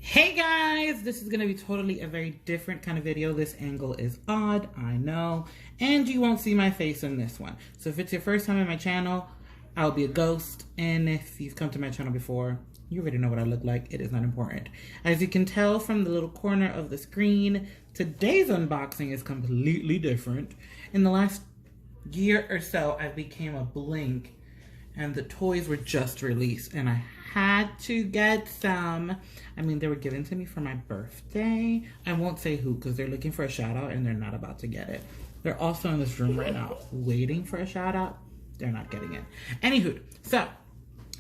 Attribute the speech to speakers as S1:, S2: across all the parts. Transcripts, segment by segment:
S1: Hey guys, this is going to be totally a very different kind of video. This angle is odd, I know, and you won't see my face in this one. So if it's your first time on my channel, I'll be a ghost, and if you've come to my channel before, you already know what I look like. It is not important. As you can tell from the little corner of the screen, today's unboxing is completely different. In the last year or so, I became a Blink, and the toys were just released, and I had to get some. I mean, they were given to me for my birthday. I won't say who, because they're looking for a shout out and they're not about to get it. They're also in this room right now waiting for a shout out. They're not getting it. Anywho, so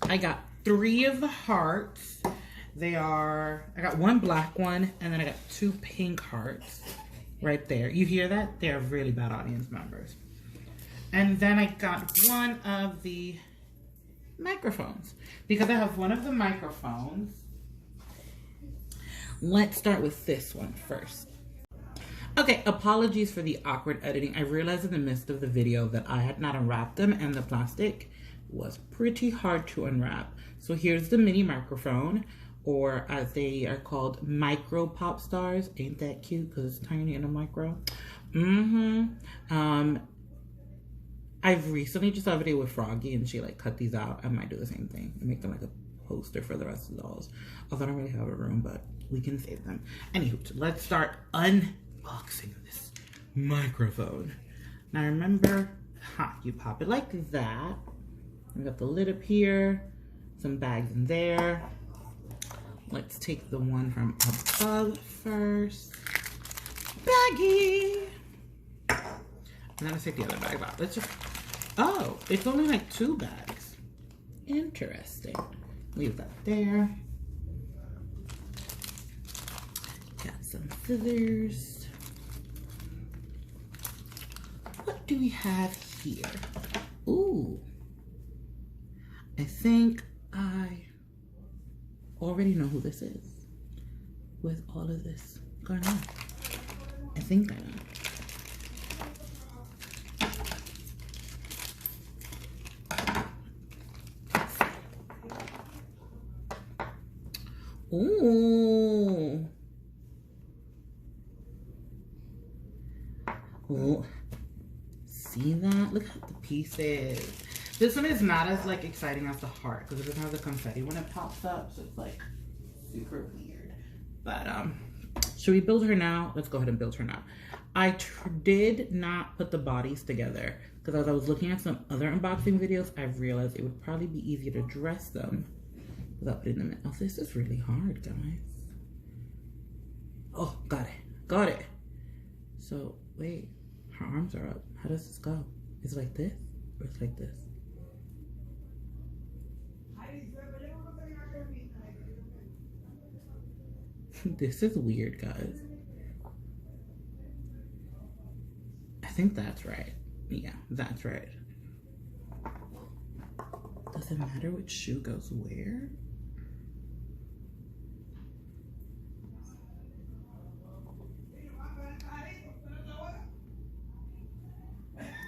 S1: I got 3 of the hearts. I got 1 black one, and then I got 2 pink hearts right there. You hear that? They're really bad audience members. And then I got 1 of the microphones, because I have 1 of the microphones. Let's start with this one first. Okay, apologies for the awkward editing. I realized in the midst of the video that I had not unwrapped them, and the plastic was pretty hard to unwrap. So here's the mini microphone, or as they are called, micro pop stars. Ain't that cute? Because it's tiny and a micro. I've recently just saw a video with Froggy, and she like cut these out. I might do the same thing and make them like a poster for the rest of the dolls. Although I don't really have a room, but we can save them. Anywho, let's start unboxing this microphone. Now remember, you pop it like that. We got the lid up here, some bags in there. Let's take the one from above first. Baggy. And then let's take the other bag out. Let's just, oh, it's only like 2 bags. Interesting. Leave that there. Got some scissors. What do we have here? Ooh. I think I already know who this is with all of this going on. I think I know. Ooh. Oh. See that? Look at the pieces. This one is not as like exciting as the heart because it doesn't have the confetti when it pops up, so it's like super weird. But should we build her now? Let's go ahead and build her now. I did not put the bodies together because as I was looking at some other unboxing videos, I realized it would probably be easier to dress them without putting them in. Oh, this is really hard, guys. Oh, got it. Got it. So, wait. Her arms are up. How does this go? Is it like this? Or it's like this? This is weird, guys. I think that's right. Yeah, that's right. Does it matter which shoe goes where?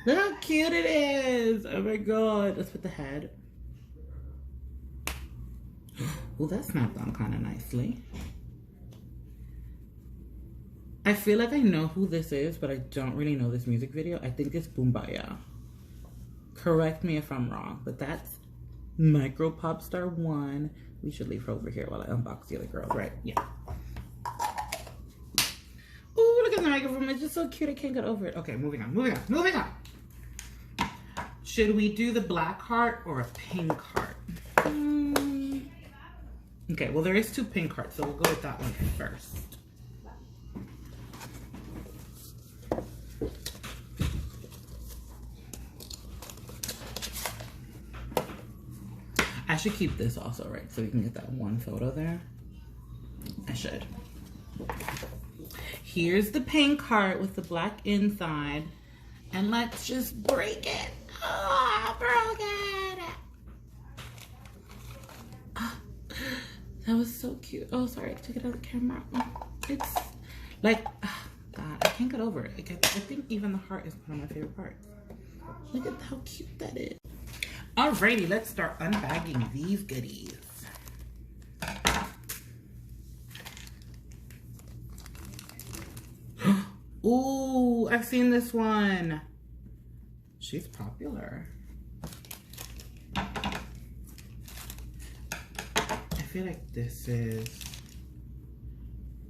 S1: Look how cute it is! Oh my god. Let's put the head. Well, that snapped on kind of nicely. I feel like I know who this is, but I don't really know this music video. I think it's Boombaya. Correct me if I'm wrong, but that's Micro Pop Star 1. We should leave her over here while I unbox the other girl, right? Yeah. Ooh, look at the microphone. It's just so cute. I can't get over it. Okay, moving on, moving on, moving on. Should we do the black heart or a pink heart? Okay, well, there is 2 pink hearts, so we'll go with that one first. I should keep this also, right? So we can get that 1 photo there. I should. Here's the pink heart with the black inside. And let's just break it. Oh, I broke it. Oh, that was so cute. Oh, sorry, I took it out of the camera. It's like, oh, God, I can't get over it. I think even the heart is one of my favorite parts. Look at how cute that is. Alrighty, let's start unbagging these goodies. Ooh, I've seen this one. She's popular. I feel like this is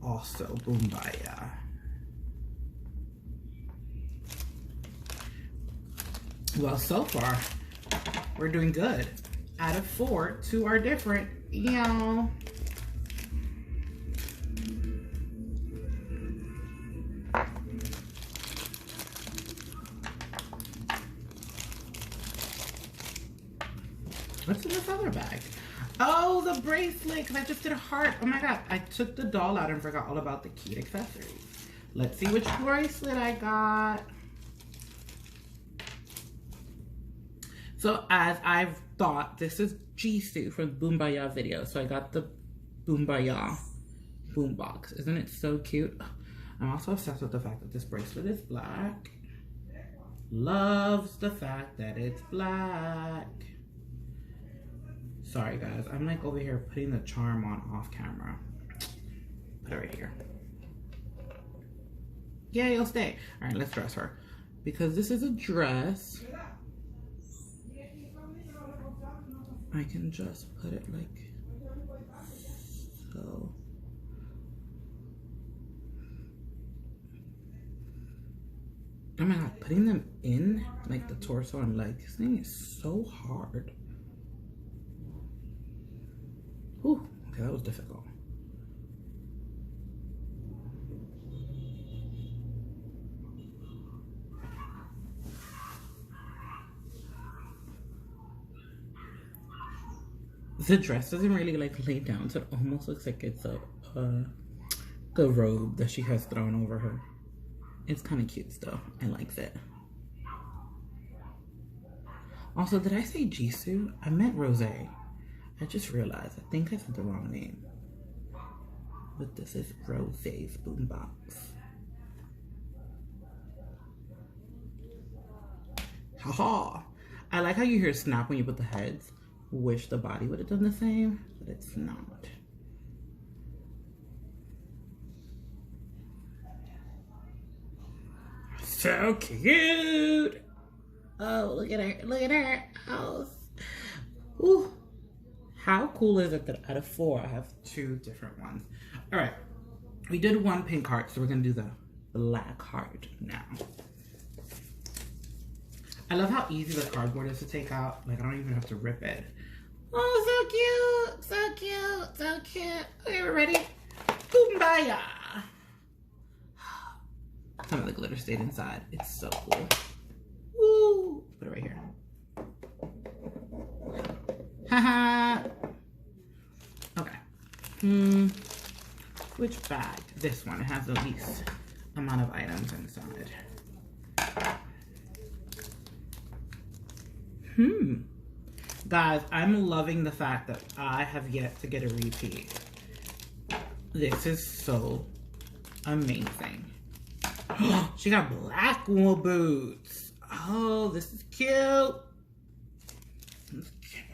S1: also Boombaya. Well, so far, we're doing good. Out of 4, 2 are different. Y'all. What's in this other bag? Oh, the bracelet, because I just did a heart. Oh my God, I took the doll out and forgot all about the cute accessories. Let's see which bracelet I got. So as I've thought, this is Jisoo from Boombaya video. So I got the Boombaya boombox. Isn't it so cute? I'm also obsessed with the fact that this bracelet is black. Loves the fact that it's black. Sorry guys, I'm like over here putting the charm on off camera. Put it right here. Yeah, you'll stay. All right, let's dress her. Because this is a dress, I can just put it like so. Oh my God, putting them in like the torso and legs, this thing is so hard. Whew, okay, that was difficult. The dress doesn't really like lay down, so it almost looks like it's a robe that she has thrown over her. It's kind of cute still. I like it. Also, did I say Jisoo? I meant Rose. I just realized, I think I said the wrong name. But this is Rose's boombox. Haha! I like how you hear a snap when you put the heads. Wish the body would have done the same, but it's not. So cute! Oh, look at her, look at her. Oh, ooh. How cool is it that out of 4, I have 2 different ones? All right, we did 1 pink heart, so we're gonna do the black heart now. I love how easy the cardboard is to take out. Like, I don't even have to rip it. Oh, so cute, so cute, so cute. Okay, we're ready. Boombaya. Some of the glitter stayed inside. It's so cool. Woo! Put it right here. Haha. Okay. Which bag? This one. It has the least amount of items inside. Guys, I'm loving the fact that I have yet to get a repeat. This is so amazing. She got black wool boots. Oh, this is cute. This is cute.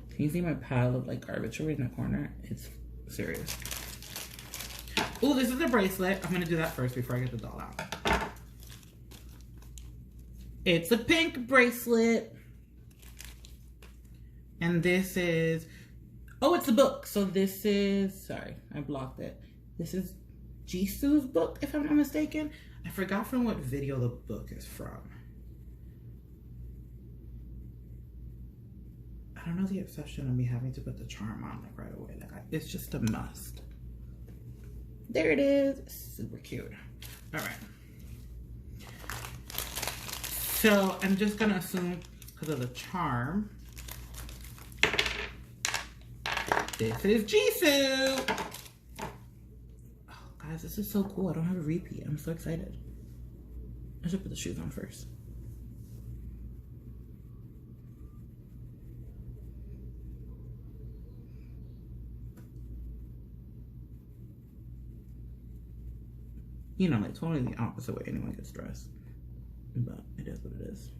S1: Can you see my pile of like garbage over in the corner? It's serious. Oh, this is a bracelet. I'm gonna do that first before I get the doll out. It's a pink bracelet. And this is, oh, it's a book. So this is, sorry, I blocked it. This is Jisoo's book, if I'm not mistaken. I forgot from what video the book is from. I don't know the obsession of me having to put the charm on like right away. Like it's just a must. There it is. Super cute. All right. So I'm just gonna assume because of the charm, this is Jisoo. Oh, guys, this is so cool. I don't have a repeat. I'm so excited. I should put the shoes on first. You know, like totally the opposite way anyone gets dressed. But it is what it is.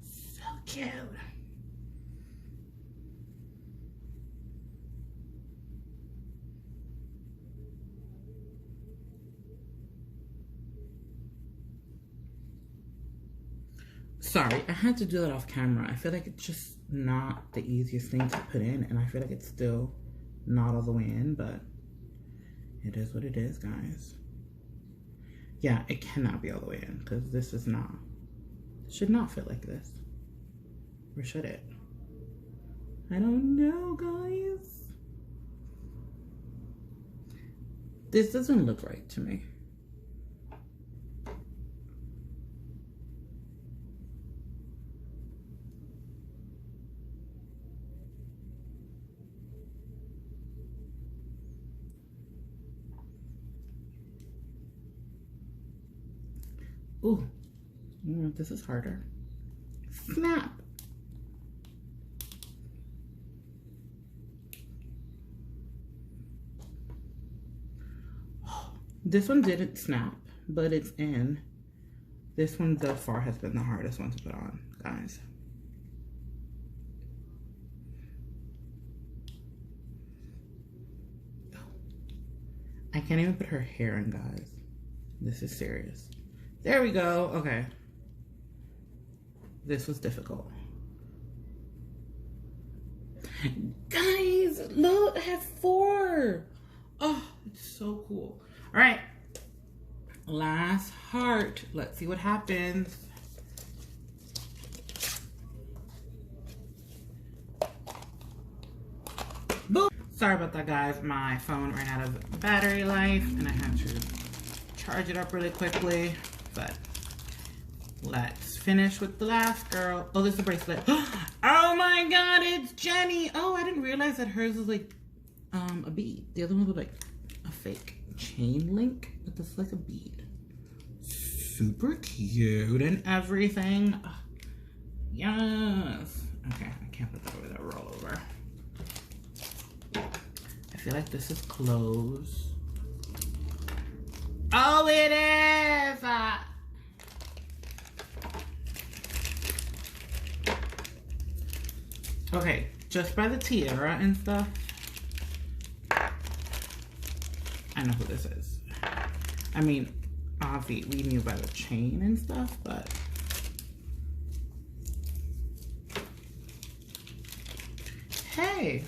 S1: So cute. Sorry, I had to do that off camera. I feel like it's just not the easiest thing to put in, and I feel like it's still not all the way in, but it is what it is, guys. Yeah, it cannot be all the way in, because this is not, it should not fit like this. Or should it? I don't know, guys. This doesn't look right to me. Ooh, this is harder. Snap. This one didn't snap, but it's in. This one thus far has been the hardest one to put on, guys. I can't even put her hair in, guys. This is serious. There we go. Okay. This was difficult. Guys, look, I have 4. Oh, it's so cool. All right. Last heart. Let's see what happens. Boom. Sorry about that, guys. My phone ran out of battery life and I had to charge it up really quickly. But let's finish with the last girl. Oh, this is a bracelet. Oh my god, it's Jenny. Oh, I didn't realize that hers was like a bead. The other one was like a fake chain link, but this is like a bead. Super cute and everything. Yes. Okay, I can't put that over there. Roll over. I feel like this is closed. Oh, it is! Okay, just by the tiara and stuff, I know who this is. I mean, obviously, we knew by the chain and stuff, but... Hey!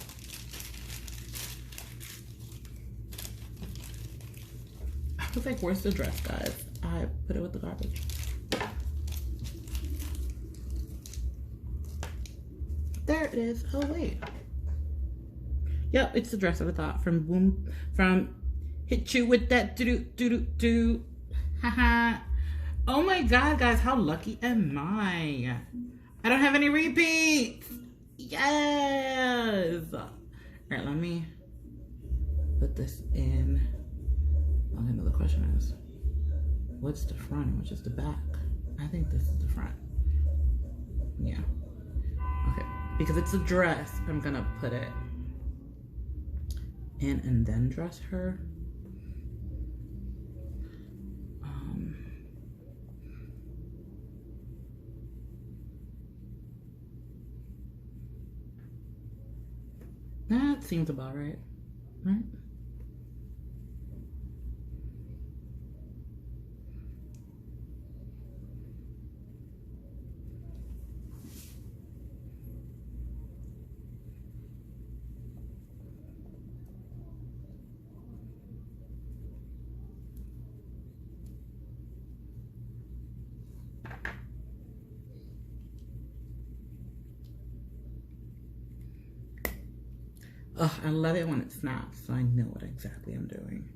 S1: I was like, where's the dress, guys? I put it with the garbage. There it is. Oh, wait. Yep, it's the dress I thought from Hit You With That Do-do-do-do-do. Haha. Oh my god, guys, how lucky am I? I don't have any repeats. Yes. All right, let me put this in. I don't know, the question is, what's the front and which is the back? I think this is the front. Yeah. Okay. Because it's a dress, I'm gonna put it in and then dress her. That seems about right, right? Ugh, I love it when it snaps, so I know what exactly I'm doing.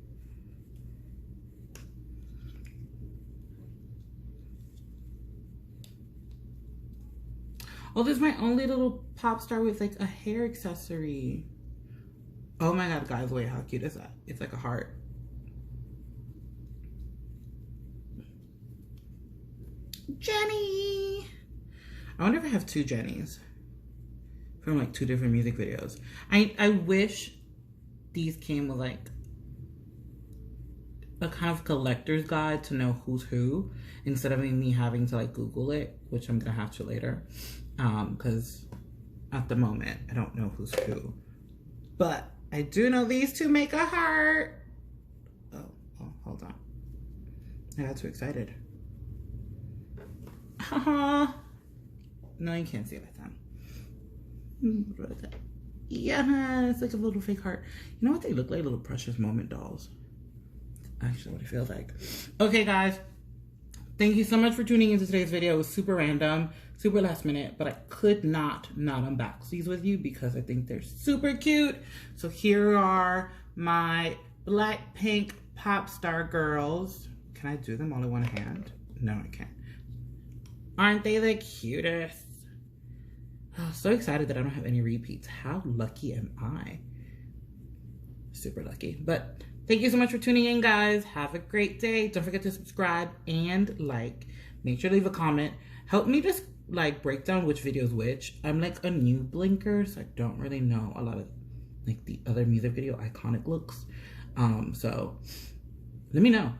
S1: Oh, there's my only little pop star with like a hair accessory. Oh my god, guys, wait, how cute is that? It's like a heart. Jenny! I wonder if I have 2 Jennies from like 2 different music videos. I wish these came with like a kind of collector's guide to know who's who instead of me having to like Google it, which I'm gonna have to later. Because at the moment I don't know who's who. But I do know these 2 make a heart. Oh, hold on. I got too excited. Haha. No, you can't see it like that. What is that? Yeah, it's like a little fake heart. You know what they look like? Little Precious Moment dolls. Actually, what it feels like. Okay, guys. Thank you so much for tuning into today's video. It was super random, super last minute, but I could not unbox these with you because I think they're super cute. So here are my Blackpink pop star girls. Can I do them all in one hand? No, I can't. Aren't they the cutest? Oh, so excited that I don't have any repeats. How lucky am I? Super lucky. But thank you so much for tuning in, guys. Have a great day. Don't forget to subscribe and like. Make sure to leave a comment. Help me just like break down which video is which. I'm like a new blinker, so I don't really know a lot of like the other music video iconic looks. So let me know.